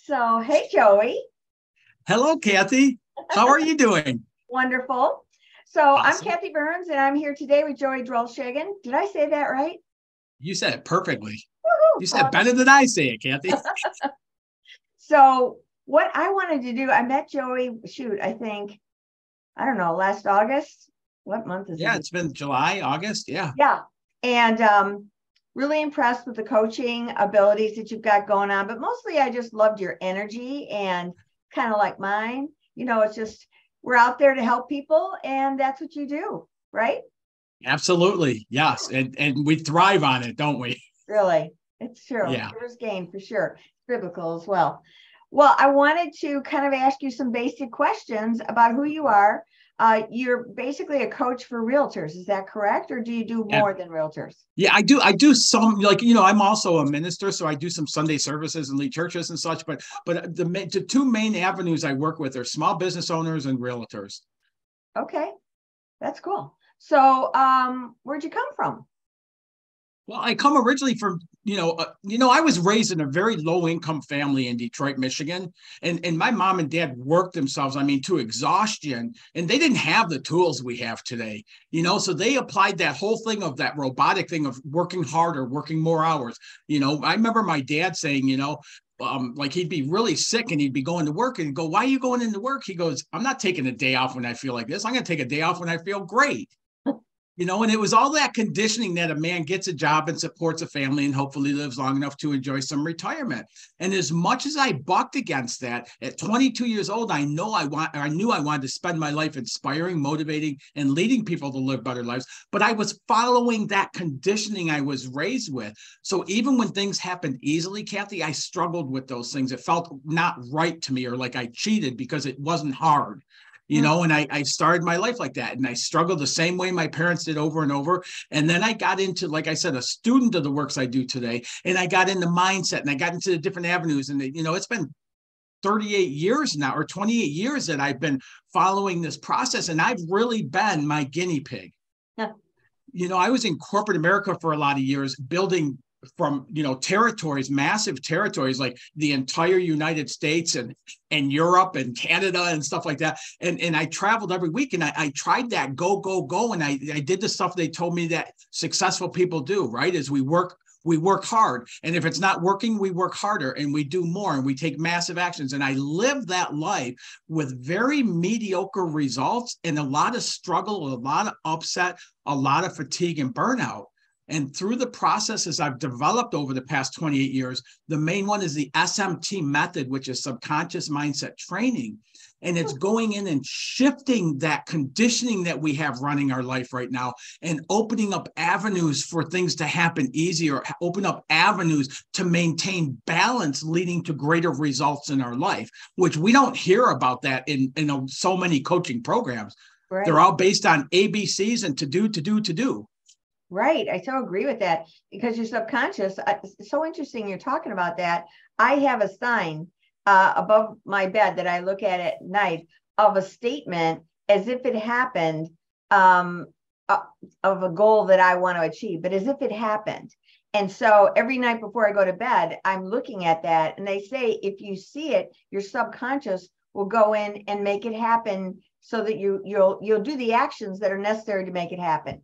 So, hey, Joey. Hello, Kathy. How are you doing? Wonderful. So, I'm Awesome. Kathy Burns, and I'm here today with Joey Drolshagen. Did I say that right? You said it perfectly. Woohoo! You said Awesome. better than I say it, Kathy. So, what I wanted to do, I met Joey, shoot, I think, I don't know, last August. What month is Yeah, it? it's been July, August. Yeah, Yeah. And really impressed with the coaching abilities that you've got going on. But mostly, I just loved your energy and kind of like mine. It's just we're out there to help people, and that's what you do, right? absolutely. Yes. And we thrive on it, don't we? Really, it's true. Yeah. Giver's gain for sure. It's biblical as well. Well, I wanted to kind of ask you some basic questions about who you are. You're basically a coach for realtors, is that correct? Or do you do Yeah. more than realtors? Yeah, I do some I'm also a minister, so I do some Sunday services and lead churches and such. But the two main avenues I work with are small business owners and realtors. Okay, that's cool. So, where'd you come from? Well, I come originally from, I was raised in a very low income family in Detroit, Michigan. And my mom and dad worked themselves, to exhaustion. And they didn't have the tools we have today, so they applied that whole thing of that robotic thing of working harder, working more hours. I remember my dad saying, like he'd be really sick and he'd be going to work and go, "Why are you going into work?" He goes, "I'm not taking a day off when I feel like this. I'm going to take a day off when I feel great." And it was all that conditioning that a man gets a job and supports a family and hopefully lives long enough to enjoy some retirement. And as much as I bucked against that, at 22 years old, I knew I wanted to spend my life inspiring, motivating, and leading people to live better lives. But I was following that conditioning I was raised with. So even when things happened easily, Kathy, I struggled with those things. It felt not right to me, or like I cheated because it wasn't hard. And I started my life like that. And I struggled the same way my parents did over and over. And then I got into, like I said, a student of the works I do today. And I got into mindset and I got into the different avenues. And, it's been 38 years now, or 28 years that I've been following this process. And I've really been my guinea pig. Yeah. I was in corporate America for a lot of years, building from territories, massive territories, like the entire United States and Europe and Canada and stuff like that. And I traveled every week, and I tried that go. And I did the stuff they told me that successful people do, right? Is we work hard. And if it's not working, we work harder and we do more and we take massive actions. And I lived that life with very mediocre results and a lot of struggle, a lot of upset, a lot of fatigue and burnout. And through the processes I've developed over the past 28 years, the main one is the SMT method, which is subconscious mindset training. And it's going in and shifting that conditioning that we have running our life right now and opening up avenues for things to happen easier, open up avenues to maintain balance, leading to greater results in our life, which we don't hear about that in so many coaching programs. Right. They're all based on ABCs and to do. Right. I so agree with that because your subconscious, it's so interesting you're talking about that. I have a sign above my bed that I look at night of a statement as if it happened, of a goal that I want to achieve, but as if it happened. And so every night before I go to bed, I'm looking at that. And they say, if you see it, your subconscious will go in and make it happen so that you'll do the actions that are necessary to make it happen.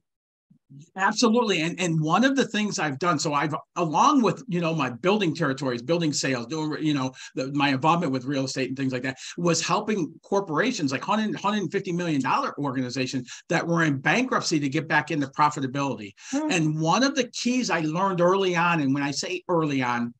Absolutely. And one of the things I've done, so I've, along with, my building territories, building sales, doing, my involvement with real estate and things like that, was helping corporations like $150 million organizations that were in bankruptcy to get back into profitability. And one of the keys I learned early on, and when I say early on,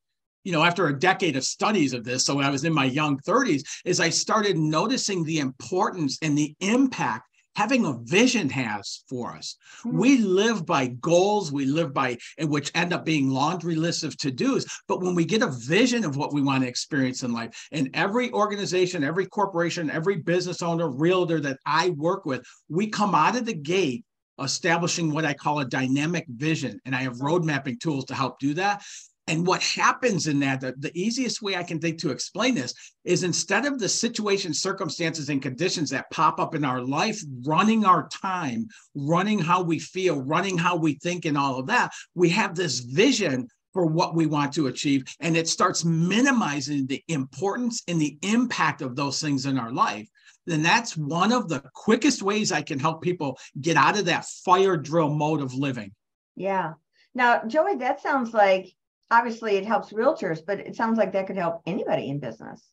after a decade of studies of this, so when I was in my young 30s, is I started noticing the importance and the impact having a vision has for us. We live by goals, we live by, which end up being laundry lists of to-dos. But when we get a vision of what we want to experience in life, and every organization, every corporation, every business owner, realtor that I work with, we come out of the gate establishing what I call a dynamic vision. And I have road mapping tools to help do that. And what happens in that, the easiest way I can think to explain this is, instead of the situation, circumstances, and conditions that pop up in our life, running our time, running how we feel, running how we think, and all of that, we have this vision for what we want to achieve. And it starts minimizing the importance and the impact of those things in our life. Then that's one of the quickest ways I can help people get out of that fire drill mode of living. Yeah. Now, Joey, that sounds like, obviously it helps realtors, but it sounds like that could help anybody in business.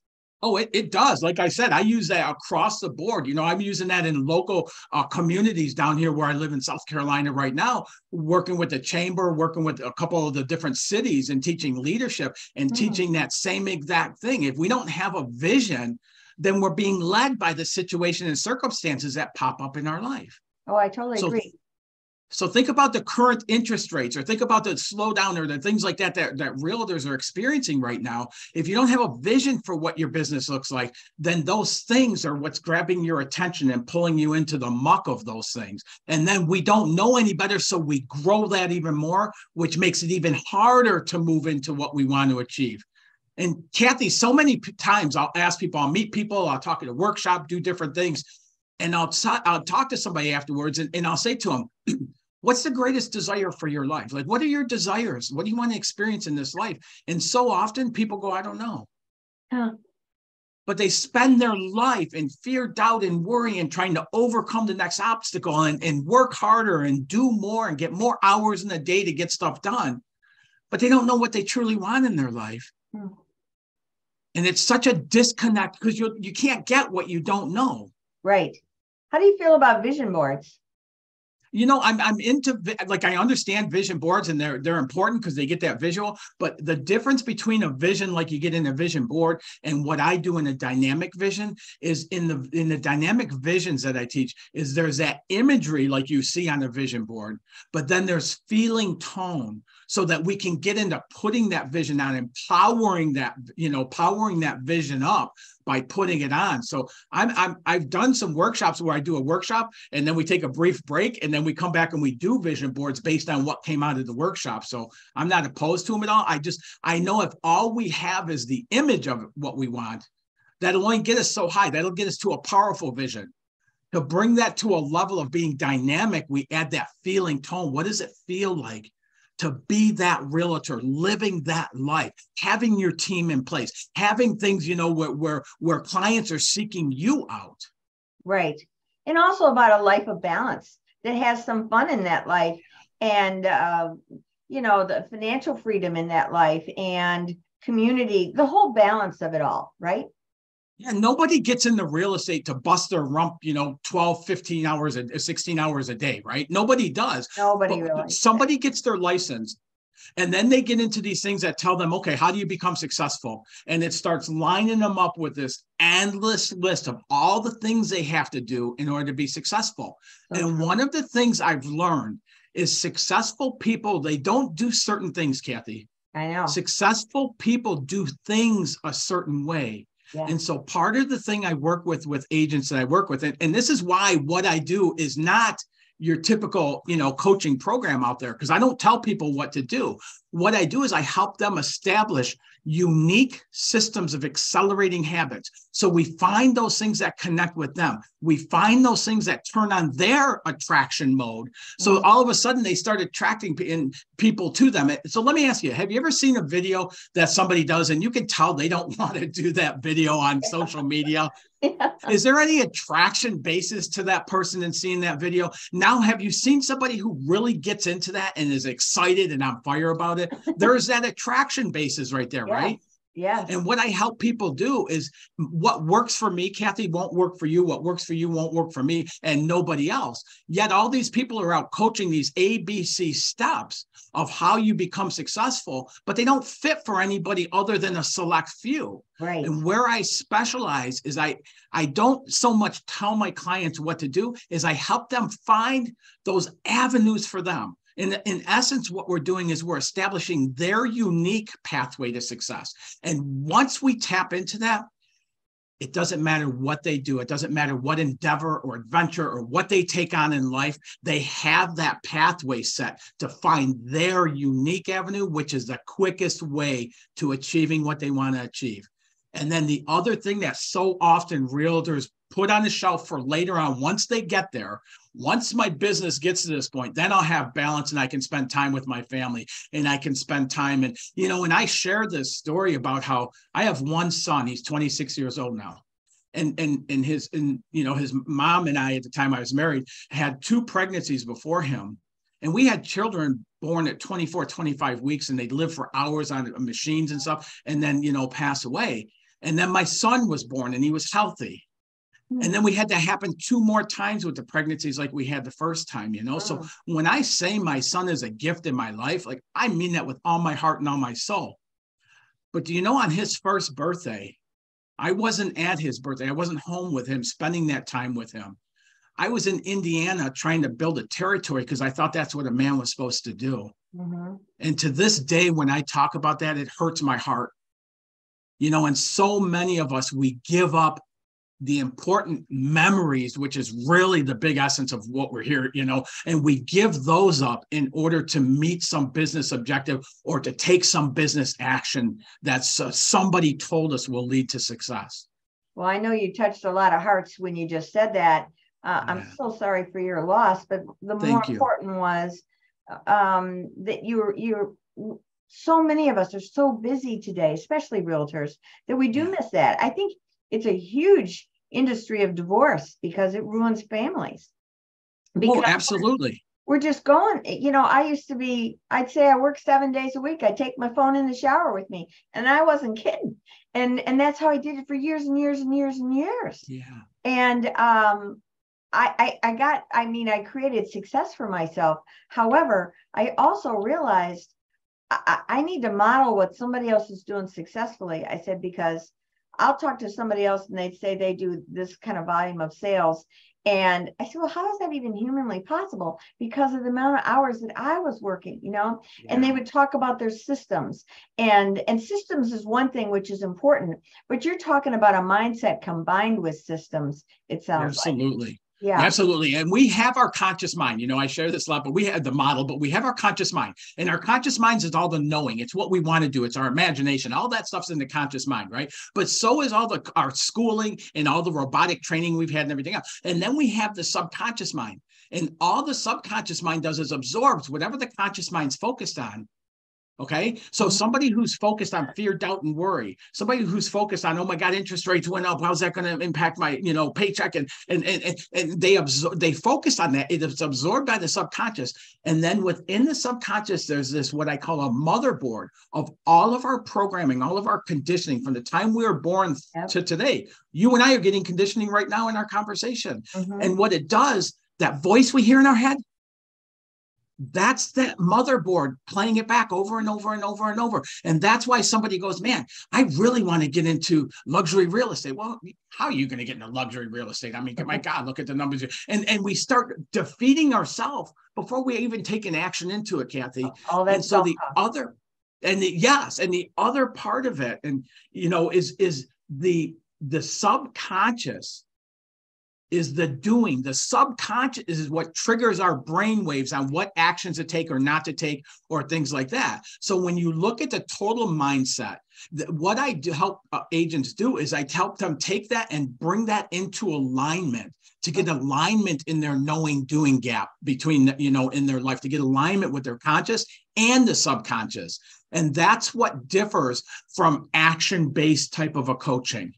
Oh, it does. Like I said, I use that across the board. I'm using that in local communities down here where I live in South Carolina right now, working with the chamber, working with a couple of the different cities and teaching leadership and teaching that same exact thing. If we don't have a vision, then we're being led by the situation and circumstances that pop up in our life. Oh, I totally agree. So think about the current interest rates, or think about the slowdown or the things like that realtors are experiencing right now. If you don't have a vision for what your business looks like, then those things are what's grabbing your attention and pulling you into the muck of those things. And then we don't know any better, so we grow that even more, which makes it even harder to move into what we want to achieve. And Kathy, so many times I'll ask people, I'll meet people, I'll talk at a workshop, do different things, and I'll talk to somebody afterwards, and I'll say to them, what's the greatest desire for your life? Like, what are your desires? What do you want to experience in this life? And so often people go, I don't know. But they spend their life in fear, doubt, and worry and trying to overcome the next obstacle and work harder and do more and get more hours in the day to get stuff done. But they don't know what they truly want in their life. And it's such a disconnect because you can't get what you don't know. Right. How do you feel about vision boards? I'm into, like, I understand vision boards and they're important because they get that visual, but the difference between a vision like you get in a vision board and what I do in a dynamic vision is in the dynamic visions that I teach is there's that imagery like you see on a vision board, but then there's feeling tone so that we can get into putting that vision on and powering that vision up by putting it on. So I've done some workshops where I do a workshop and then we take a brief break and then we come back and we do vision boards based on what came out of the workshop. So I'm not opposed to them at all. I know if all we have is the image of what we want, that'll only get us so high. That'll get us to a powerful vision. To bring that to a level of being dynamic, we add that feeling tone. What does it feel like to be that realtor, living that life, having your team in place, having things, where clients are seeking you out. Right. And also about a life of balance that has some fun in that life and, the financial freedom in that life and community, the whole balance of it all. Right. Yeah, nobody gets into real estate to bust their rump, 12, 15 hours, 16 hours a day, right? Nobody does. Nobody really. Somebody gets their license and then they get into these things that tell them, okay, how do you become successful? And it starts lining them up with this endless list of all the things they have to do in order to be successful. Okay. And one of the things I've learned is successful people, they don't do certain things, Kathy. I know. Successful people do things a certain way. Yeah. And so part of the thing I work with agents that I work with, and this is why what I do is not your typical, coaching program out there, because I don't tell people what to do. What I do is I help them establish unique systems of accelerating habits. So we find those things that connect with them. We find those things that turn on their attraction mode. So all of a sudden they start attracting people to them. So let me ask you, have you ever seen a video that somebody does and you can tell they don't want to do that video on social media? Yeah. Is there any attraction basis to that person in seeing that video? Now, have you seen somebody who really gets into that and is excited and on fire about it? There's that attraction basis right there, right? Yeah. And what I help people do is what works for me, Kathy, won't work for you. What works for you won't work for me and nobody else. Yet all these people are out coaching these ABC steps of how you become successful, but they don't fit for anybody other than a select few. Right. And where I specialize is I don't so much tell my clients what to do, is I help them find those avenues for them. In essence, what we're doing is we're establishing their unique pathway to success. And once we tap into that, it doesn't matter what they do. It doesn't matter what endeavor or adventure or what they take on in life. They have that pathway set to find their unique avenue, which is the quickest way to achieving what they want to achieve. And then the other thing that so often realtors put on the shelf for later on, once they get there, once my business gets to this point, then I'll have balance and I can spend time with my family and I can spend time. And, and I share this story about how I have one son, he's 26 years old now. And his mom and I, at the time I was married, had 2 pregnancies before him. And we had children born at 24, 25 weeks, and they'd live for hours on machines and stuff, and then, pass away. And then my son was born and he was healthy. And then we had to happen 2 more times with the pregnancies like we had the first time, So when I say my son is a gift in my life, like I mean that with all my heart and all my soul. But do you know, on his first birthday, I wasn't at his birthday. I wasn't home with him, spending that time with him. I was in Indiana trying to build a territory because I thought that's what a man was supposed to do. Mm-hmm. And to this day, when I talk about that, it hurts my heart. And so many of us, we give up the important memories, which is really the big essence of what we're here, and we give those up in order to meet some business objective or to take some business action that somebody told us will lead to success. Well, I know you touched a lot of hearts when you just said that. I'm so sorry for your loss, but the more important was that you're so many of us are so busy today, especially realtors, that we do miss that. I think it's a huge industry of divorce because it ruins families. Because absolutely. We're just going, I'd say I work 7 days a week. I take my phone in the shower with me, and I wasn't kidding. And that's how I did it for years and years and years and years. Yeah. And I created success for myself. However, I also realized I need to model what somebody else is doing successfully. I said, because I'll talk to somebody else and they'd say they do this kind of volume of sales. And I said, well, how is that even humanly possible? Because of the amount of hours that I was working, and they would talk about their systems, and systems is one thing, which is important, but you're talking about a mindset combined with systems. It sounds absolutely. Like. Yeah, absolutely. And we have our conscious mind. I share this a lot, but we have the model, but we have our conscious mind. And our conscious minds is all the knowing. It's what we want to do. It's our imagination. All that stuff's in the conscious mind, right? But so is all our schooling and all the robotic training we've had and everything else. And then we have the subconscious mind. And all the subconscious mind does is absorbs whatever the conscious mind's focused on. Okay. So somebody who's focused on fear, doubt, and worry, somebody who's focused on, oh my God, interest rates went up. How's that going to impact my, paycheck? And they focus on that. It's absorbed by the subconscious. And then within the subconscious, there's this, what I call a motherboard of all of our programming, all of our conditioning from the time we were born to today. You and I are getting conditioning right now in our conversation. Mm-hmm. And what it does, that voice we hear in our head, that's that motherboard playing it back over and over and over and over. And that's why somebody goes, man, I really want to get into luxury real estate. Well, how are you going to get into luxury real estate? I mean, my God, look at the numbers. And we start defeating ourselves before we even take an action into it, Kathy. And so the other, and the other part of it, and, is the subconscious is the doing. The subconscious is what triggers our brain waves on what actions to take or not to take or things like that. So when you look at the total mindset, what I do help agents do is I help them take that and bring that into alignment, to get alignment in their knowing doing gap between, in their life, to get alignment with their conscious and the subconscious. And that's what differs from action-based type of a coaching.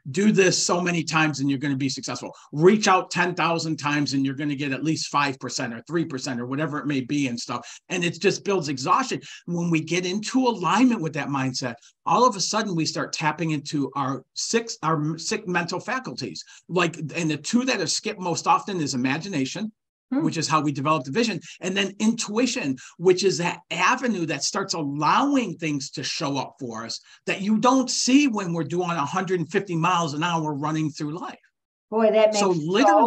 Do this so many times and you're going to be successful. Reach out 10,000 times and you're going to get at least 5% or 3% or whatever it may be and stuff. And it just builds exhaustion. When we get into alignment with that mindset, all of a sudden we start tapping into our sick mental faculties. And the 2 that are skipped most often is imagination, which is how we develop the vision, and then intuition, which is that avenue that starts allowing things to show up for us that you don't see when we're doing 150 miles an hour running through life. Boy, that makes so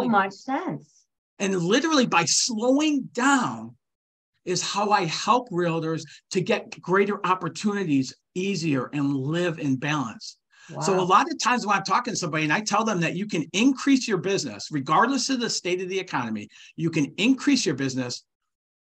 much sense. And literally by slowing down is how I help realtors to get greater opportunities easier and live in balance. Wow. So a lot of times when I'm talking to somebody and I tell them that you can increase your business, regardless of the state of the economy, you can increase your business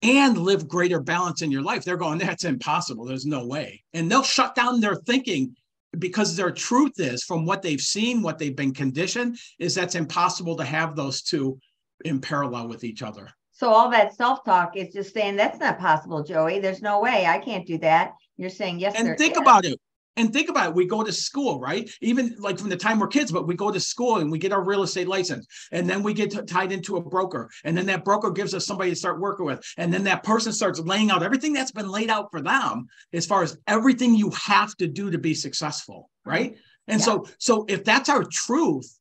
and live greater balance in your life. They're going, that's impossible. There's no way. And they'll shut down their thinking because their truth is, from what they've seen, what they've been conditioned, is that's impossible to have those two in parallel with each other. So all that self-talk is just saying, that's not possible, Joey. There's no way. I can't do that. You're saying, yes, there And think is. about it. And think about it. We go to school, right? Even like from the time we're kids, but we go to school and we get our real estate license. And then we get tied into a broker. And then that broker gives us somebody to start working with. And then that person starts laying out everything that's been laid out for them as far as everything you have to do to be successful, right? And so if that's our truth,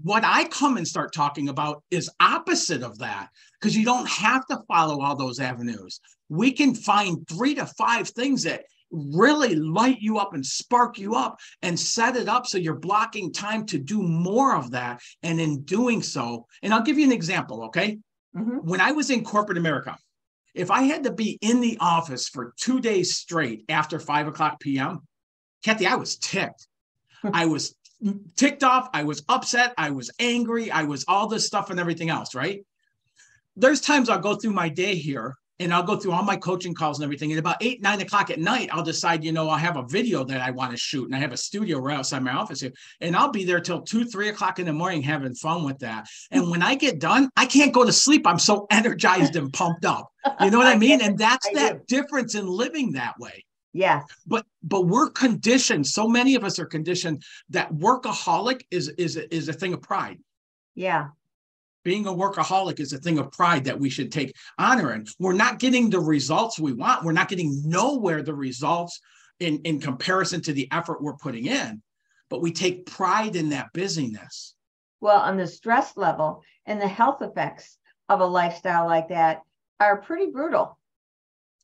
what I come and start talking about is opposite of that, because you don't have to follow all those avenues. We can find 3 to 5 things that really light you up and spark you up and set it up so you're blocking time to do more of that. And in doing so, and I'll give you an example, okay? When I was in corporate America, if I had to be in the office for 2 days straight after 5 o'clock p.m., Kathy, I was ticked. I was ticked off. I was upset. I was angry. I was all this stuff and everything else, right? There's times I'll go through my day here and I'll go through all my coaching calls and everything. And about 8, 9 o'clock at night, I'll decide, I'll have a video that I want to shoot. And I have a studio right outside my office here. And I'll be there till 2, 3 o'clock in the morning having fun with that. And when I get done, I can't go to sleep. I'm so energized and pumped up. You know what I mean? And that's that difference in living that way. Yeah. But we're conditioned. So many of us are conditioned that workaholic is a thing of pride. Yeah. Being a workaholic is a thing of pride that we should take honor in. We're not getting the results we want. We're not getting nowhere the results in comparison to the effort we're putting in, but we take pride in that busyness. Well, on the stress level and the health effects of a lifestyle like that are pretty brutal.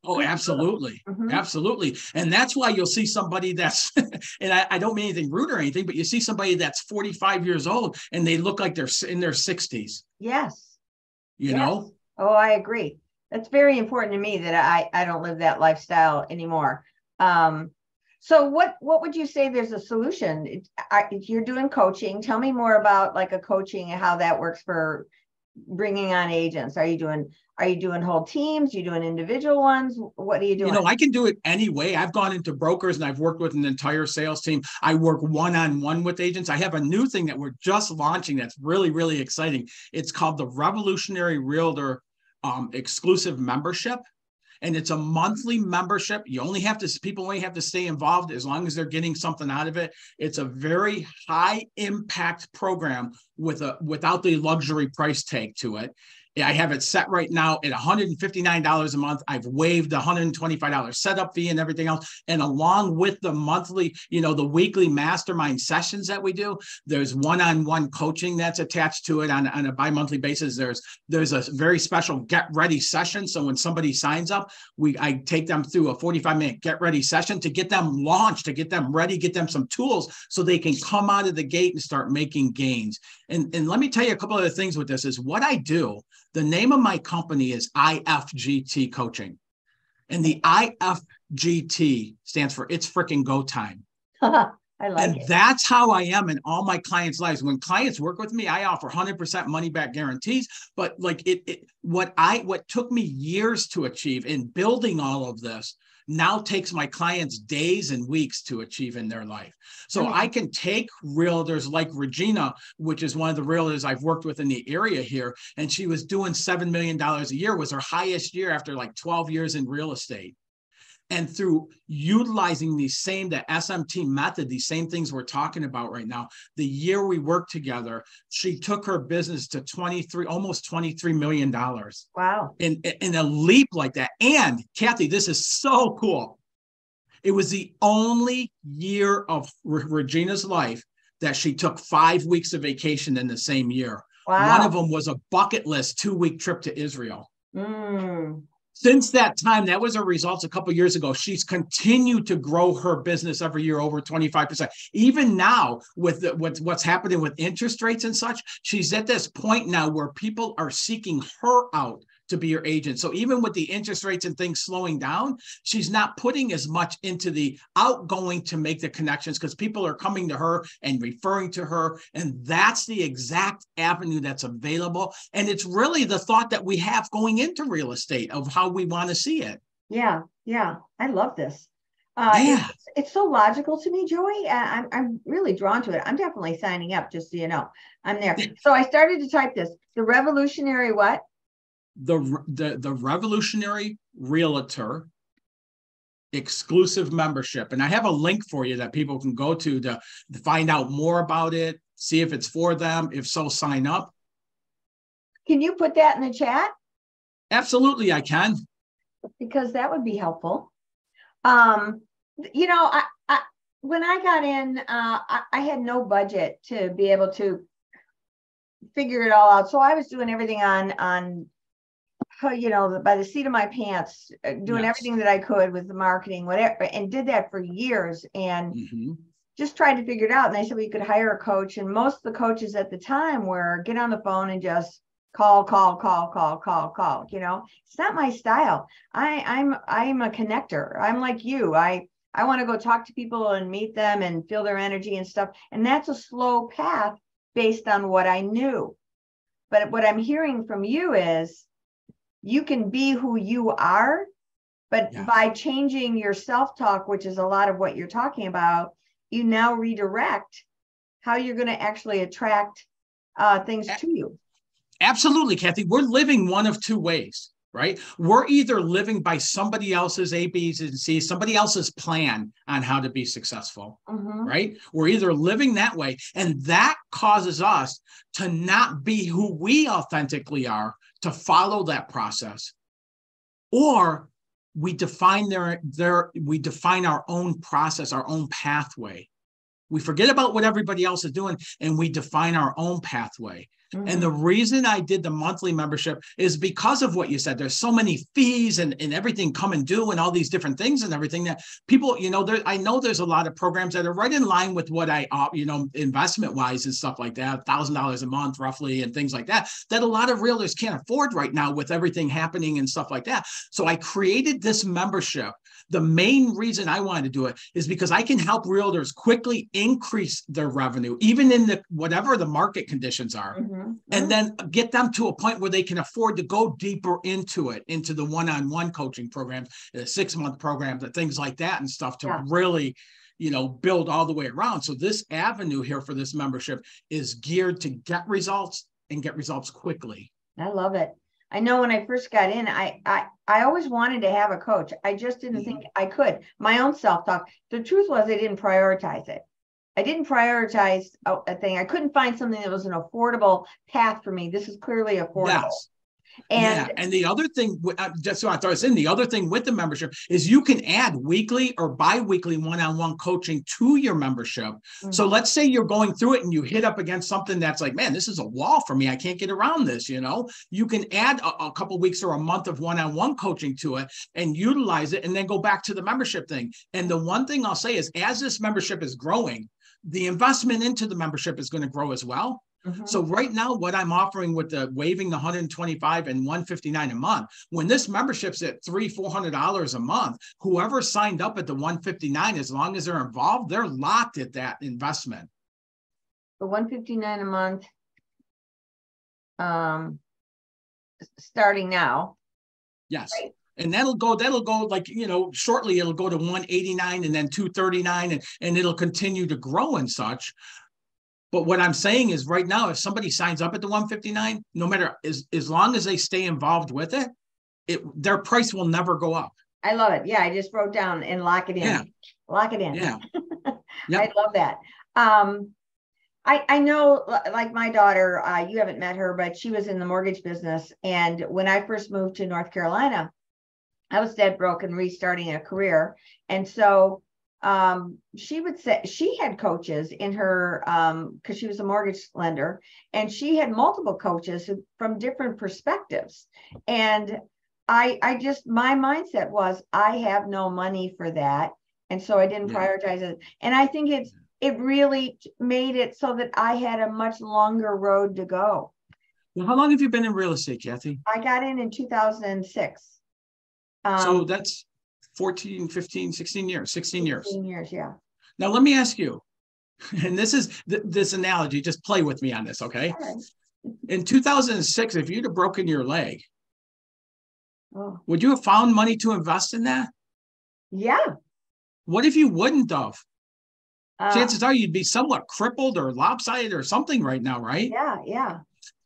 Oh, absolutely. Absolutely. And that's why you'll see somebody that's, and I don't mean anything rude or anything, but you see somebody that's 45 years old and they look like they're in their 60s. Yes. You know? Oh, I agree. That's very important to me that I don't live that lifestyle anymore. So what would you say there's a solution? You're doing coaching. Tell me more about like a coaching and how that works for bringing on agents. Are you doing whole teams? You doing individual ones? What are you doing? I can do it any way. I've gone into brokers and I've worked with an entire sales team. I work one-on-one with agents. I have a new thing that we're just launching that's really, really exciting. It's called the Revolutionary Realtor exclusive membership. And it's a monthly membership. People only have to stay involved as long as they're getting something out of it. It's a very high impact program without the luxury price tag to it. I have it set right now at $159 a month. I've waived the $125 setup fee and everything else. And along with the monthly, the weekly mastermind sessions that we do, there's one-on-one coaching that's attached to it on a bi-monthly basis. There's a very special get ready session. So when somebody signs up, I take them through a 45-minute get ready session to get them launched, to get them ready, get them some tools so they can come out of the gate and start making gains. And let me tell you a couple other things with this is what I do. The name of my company is IFGT Coaching. And the IFGT stands for It's Frickin' Go Time. I like it. And that's how I am in all my clients' lives. When clients work with me, I offer 100% money back guarantees. But like what took me years to achieve in building all of this now takes my clients days and weeks to achieve in their life. So I can take realtors like Regina, which is one of the realtors I've worked with in the area here, and she was doing $7 million a year, was her highest year after like 12 years in real estate. And through utilizing the SMT method, these same things we're talking about right now, the year we worked together, she took her business to almost $23 million. Wow. In a leap like that. And Kathy, this is so cool. It was the only year of Regina's life that she took 5 weeks of vacation in the same year. Wow. One of them was a bucket list 2-week trip to Israel. Mm. Since that time, that was her results a couple of years ago. She's continued to grow her business every year over 25%. Even now, with what's happening with interest rates and such, she's at this point now where people are seeking her out to be your agent. So even with the interest rates and things slowing down, she's not putting as much into the outgoing to make the connections because people are coming to her and referring to her. And that's the exact avenue that's available. And it's really the thought that we have going into real estate of how we want to see it. Yeah. Yeah. I love this. Yeah. It's so logical to me, Joey. I'm really drawn to it. I'm definitely signing up, just so you know. I'm there. So I started to type this. The revolutionary what? The revolutionary realtor exclusive membership. And I have a link for you that people can go to find out more about it, see if it's for them. If so, sign up. Can you put that in the chat? Absolutely, I can. Because that would be helpful. You know, when I got in, I had no budget to be able to figure it all out. So I was doing everything on you know, by the seat of my pants, doing everything that I could with the marketing, whatever, and did that for years, and just tried to figure it out. And they said, well, you could hire a coach. And most of the coaches at the time were get on the phone and just call. You know, it's not my style. I'm a connector. I'm like you. I want to go talk to people and meet them and feel their energy and stuff. And that's a slow path based on what I knew. But what I'm hearing from you is you can be who you are, but by changing your self-talk, which is a lot of what you're talking about, you now redirect how you're going to actually attract things to you. Absolutely, Kathy. We're living one of two ways, right? We're either living by somebody else's A, B's, and C's, somebody else's plan on how to be successful, right? We're either living that way, and that causes us to not be who we authentically are, to follow that process, or we define we define our own process, our own pathway. We forget about what everybody else is doing, and we define our own pathway. And the reason I did the monthly membership is because of what you said. There's so many fees and everything come and due and all these different things and everything that people, you know, I know there's a lot of programs that are right in line with what I, you know, investment wise and stuff like that, $1,000 a month roughly and things like that a lot of realtors can't afford right now with everything happening and stuff like that. So I created this membership. The main reason I wanted to do it is because I can help realtors quickly increase their revenue, even in whatever the market conditions are, and then get them to a point where they can afford to go deeper into it, into the one-on-one coaching programs, the 6-month programs, and things like that and stuff to really, you know, build all the way around. So this avenue here for this membership is geared to get results and get results quickly. I love it. I know when I first got in, I always wanted to have a coach. I just didn't think I could. My own self-talk. The truth was I didn't prioritize it. I didn't prioritize a thing. I couldn't find something that was an affordable path for me. This is clearly affordable. Yes. And the other thing, just so I throw this in, the other thing with the membership is you can add weekly or bi-weekly one-on-one coaching to your membership. So let's say you're going through it and you hit up against something that's like, man, this is a wall for me. I can't get around this, you know. You can add a couple of weeks or a month of one-on-one coaching to it and utilize it and then go back to the membership thing. And the one thing I'll say is as this membership is growing, the investment into the membership is going to grow as well. So right now, what I'm offering with the waiving the $125 and $159 a month, when this membership's at $300-$400 a month, whoever signed up at the $159, as long as they're involved, they're locked at that investment. The $159 a month, starting now. Yes. Right. And that'll go like, you know, shortly it'll go to $189 and then $239 and it'll continue to grow and such. But what I'm saying is right now, if somebody signs up at the $159, no matter as long as they stay involved with it, their price will never go up. I love it. Yeah, I just wrote down and lock it in. Yeah. Lock it in. Yeah. Yep. I love that. I know, like my daughter, you haven't met her, but she was in the mortgage business. And when I first moved to North Carolina, I was dead broke and restarting a career. And so she would say she had coaches in her because she was a mortgage lender, and she had multiple coaches from different perspectives. And I just, my mindset was I have no money for that, and so I didn't prioritize it. And I think it really made it so that I had a much longer road to go. Well, how long have you been in real estate, Kathy? I got in 2006. So that's 14, 15, 16 years, 16 years. 16 years, yeah. Now, let me ask you, and this is this analogy, just play with me on this, okay? All right. In 2006, if you'd have broken your leg, would you have found money to invest in that? Yeah. What if you wouldn't have? Uh, Chances are you'd be somewhat crippled or lopsided or something right now, right? yeah, yeah.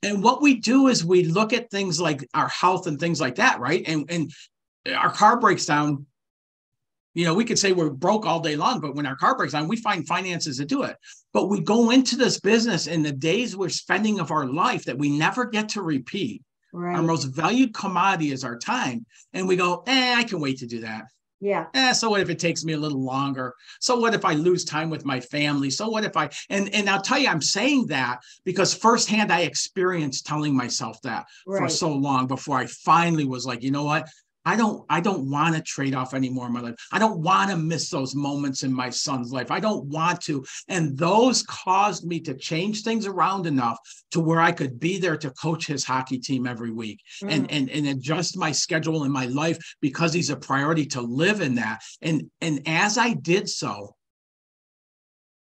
And what we do is we look at things like our health and things like that, right? And our car breaks down. We could say we're broke all day long, but when our car breaks down, we find finances to do it. But we go into this business in the days we're spending of our life that we never get to repeat. Our Right. most valued commodity is our time. And we go, I can wait to do that. Yeah. So what if it takes me a little longer? So what if I lose time with my family? So what if and I'll tell you, I'm saying that because firsthand I experienced telling myself that for Right. so long before I finally was like, you know what? I don't want to trade off anymore in my life. I don't want to miss those moments in my son's life. I don't want to. And those caused me to change things around enough to where I could be there to coach his hockey team every week and adjust my schedule in my life because he's a priority to live in that. And as I did so,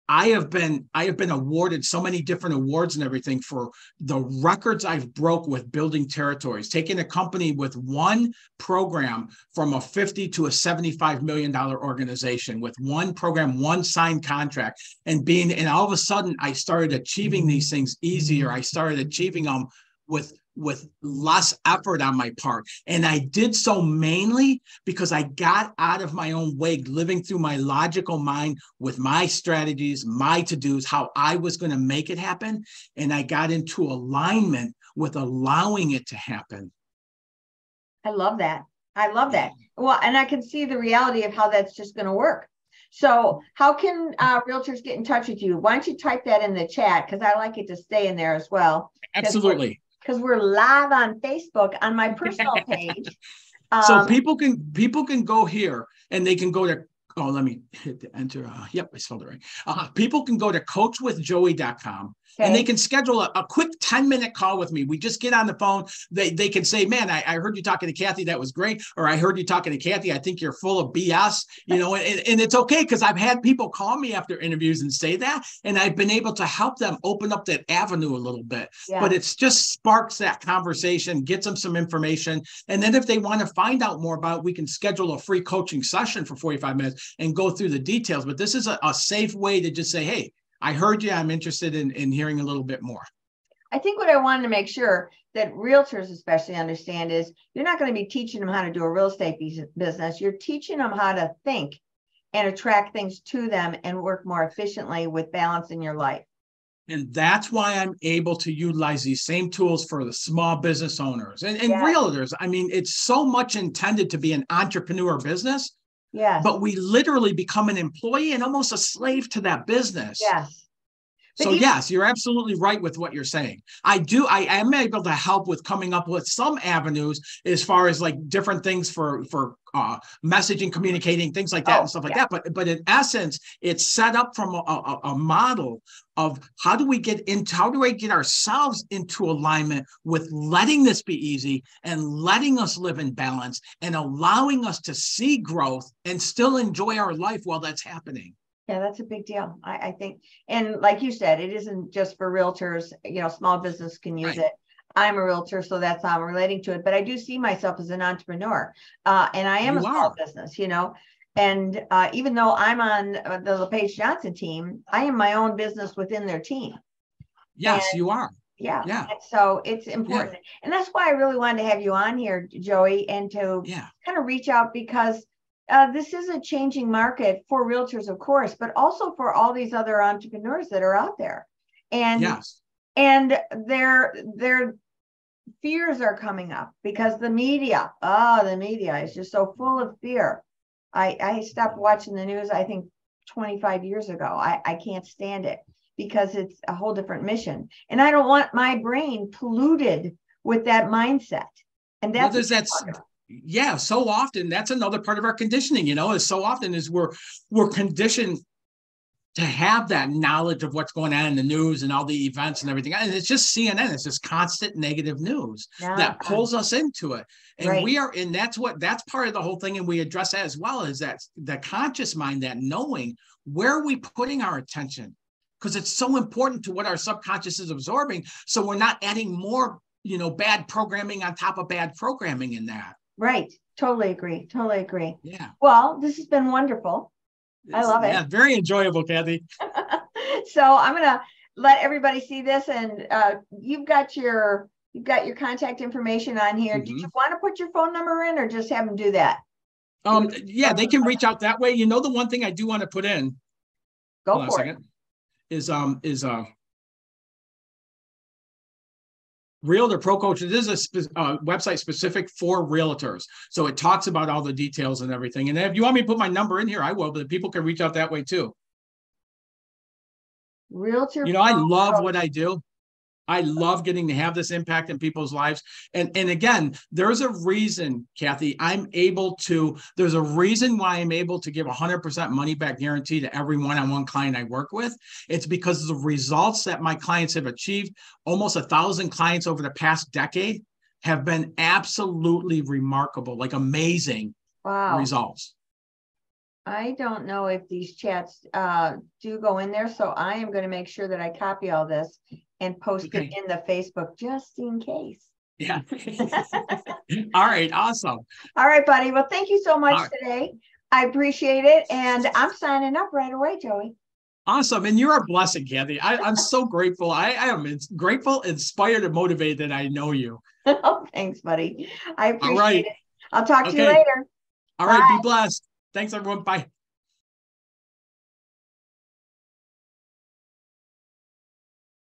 I have been awarded so many different awards and everything for the records I've broke with building territories, taking a company with one program from a 50 to a $75 million organization with one program, one signed contract, and all of a sudden I started achieving these things easier. I started achieving them with less effort on my part. And I did so mainly because I got out of my own way, living through my logical mind with my strategies, my to-dos, how I was going to make it happen. And I got into alignment with allowing it to happen. I love that. I love that. Well, and I can see the reality of how that's just going to work. So how can realtors get in touch with you? Why don't you type that in the chat? Because I like it to stay in there as well. Absolutely. Because we're live on Facebook on my personal page. So people can go here and they can go to, let me hit the enter. Yep, I spelled it right. People can go to coachwithjoey.com. Okay. And they can schedule a quick 10-minute call with me. We just get on the phone. They can say, man, I heard you talking to Kathy. That was great. Or I heard you talking to Kathy. I think you're full of BS, and it's okay because I've had people call me after interviews and say that. And I've been able to help them open up that avenue a little bit. Yeah. But it's just sparks that conversation, gets them some information. And then if they want to find out more about it, we can schedule a free coaching session for 45 minutes and go through the details. But this is a safe way to just say, hey, I heard you. I'm interested in hearing a little bit more. I think what I wanted to make sure that realtors especially understand is you're not going to be teaching them how to do a real estate business. You're teaching them how to think and attract things to them and work more efficiently with balance in your life. And that's why I'm able to utilize these same tools for the small business owners and realtors. I mean, it's so much intended to be an entrepreneur business. Yes. But we literally become an employee and almost a slave to that business. Yes. So yes, you're absolutely right with what you're saying. I am able to help with coming up with some avenues as far as like different things for messaging, communicating, things like that and stuff like that. But in essence, it's set up from a model of how do I get ourselves into alignment with letting this be easy and letting us live in balance and allowing us to see growth and still enjoy our life while that's happening. Yeah, that's a big deal. I think. And like you said, it isn't just for realtors, small business can use it. I'm a realtor, so that's how I'm relating to it. But I do see myself as an entrepreneur. And I am a small business, And even though I'm on the LePage Johnson team, I am my own business within their team. Yes, you are. Yeah. And so it's important. Yeah. And that's why I really wanted to have you on here, Joey, and to kind of reach out because this is a changing market for realtors, of course, but also for all these other entrepreneurs that are out there. And and their fears are coming up because the media is just so full of fear. I stopped watching the news, I think 25 years ago. I can't stand it because it's a whole different mission. And I don't want my brain polluted with that mindset. And that's so often that's another part of our conditioning, is so often is we're conditioned to have that knowledge of what's going on in the news and all the events and everything. And it's just CNN. It's just constant negative news that pulls us into it. And that's part of the whole thing. And we address that as well, is that the conscious mind, that knowing where are we putting our attention, because it's so important to what our subconscious is absorbing. So we're not adding more, bad programming on top of bad programming in that. Right. Totally agree. Yeah. Yeah. Well, this has been wonderful. I love it. Yeah, very enjoyable, Kathy. So I'm gonna let everybody see this, and you've got your contact information on here. Did you want to put your phone number in, or just have them do that? Yeah, they can reach out that way. You know, the one thing I do want to put in, Go hold on a for it. second, is Realtor Pro Coach. It is a website specific for realtors. So it talks about all the details and everything. And if you want me to put my number in here, I will, but people can reach out that way too. Realtor. You know, I love what I do. I love getting to have this impact in people's lives. And again, there's a reason, Kathy, there's a reason why I'm able to give 100% money back guarantee to every one-on-one client I work with. It's because of the results that my clients have achieved. Almost 1,000 clients over the past decade have been absolutely remarkable, like amazing results. I don't know if these chats do go in there, so I am going to make sure that I copy all this and post it in the Facebook just in case. Yeah. All right. Awesome. All right, buddy. Well, thank you so much today. I appreciate it. And I'm signing up right away, Joey. Awesome. And you're a blessing, Kathy. I'm so grateful. I am grateful, inspired, and motivated that I know you. Oh, thanks, buddy. I appreciate it. I'll talk to you later. All right. Be blessed. Thanks, everyone. Bye.